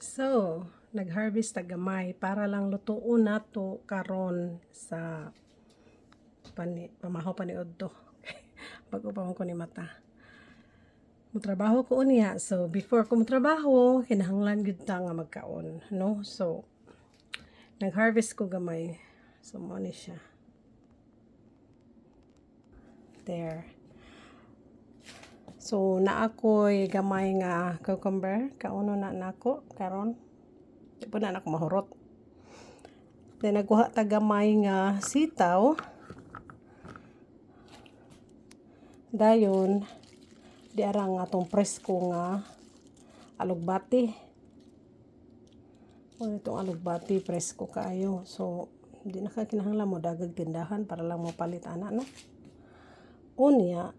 So, nag-harvest ta gamay para lang lutuon nato karon sa pamahaw paniod to. Bago pa man ko ni mata. Mutrabaho ko niya. So, before ko mutrabaho, kinahanglan gud ta nga magkaon, no? So, nag-harvest ko gamay. So, mo ni siya. There. So, naakoy gamay nga cucumber. Kauno na nako karon. Di po na ako mahurot. Then, nagkuha ta gamay nga sitaw. Dayon, di arang atong presko nga alugbati. O itong alugbati presko kaayo. So, di na ka kinahanglan mo dagag tindahan para lang mo palit ana, no? Unya,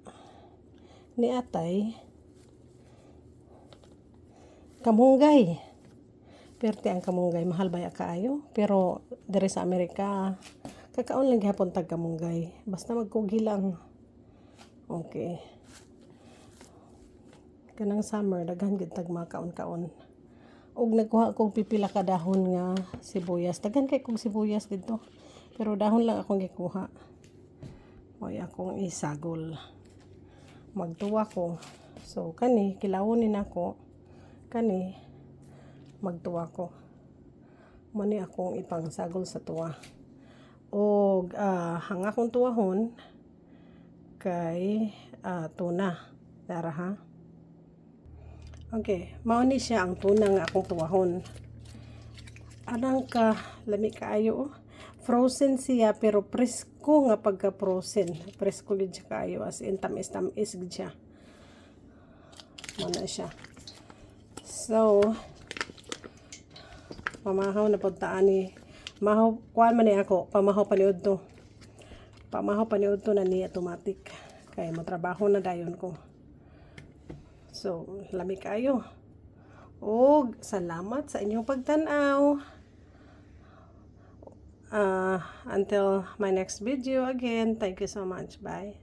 ni atay kamunggay. Perte ang kamunggay, mahal ba ya kaayo? Pero diri sa Amerika, kakaon lang gihapon tag kamunggay. Basta magkugi lang. Okay. Kanang summer, daghan gid tag mga kaon-kaon. Og nagkuha kog pipila ka dahon nga sibuyas. Daghan kay kog sibuyas dito. Pero dahon lang akong gikuha. Oy akong isagol. Magtuwa ko. So kani kilawon nako. Kani magtuwa ko. Mani akong ipangsagol sa tuwa. Og hanga kong tuwahon kay tuna. Dara ha. Okay, mao ni siya ang tuna nga akong tuwahon. Anang ka lami kaayo. Frozen siya pero presko nga pagka-frozen. Presko gid siya kaayo as in tamis-tamis gid siya. Mao na siya. So, pamahaw na pagtaan ni mahaw kuan man ni ako, pamahaw paniud to. Pamahaw paniud to na ni automatic. Kay matrabaho na dayon ko. So, lami kayo. Og salamat sa inyong pagtan-aw. Until my next video again, thank you so much. Bye.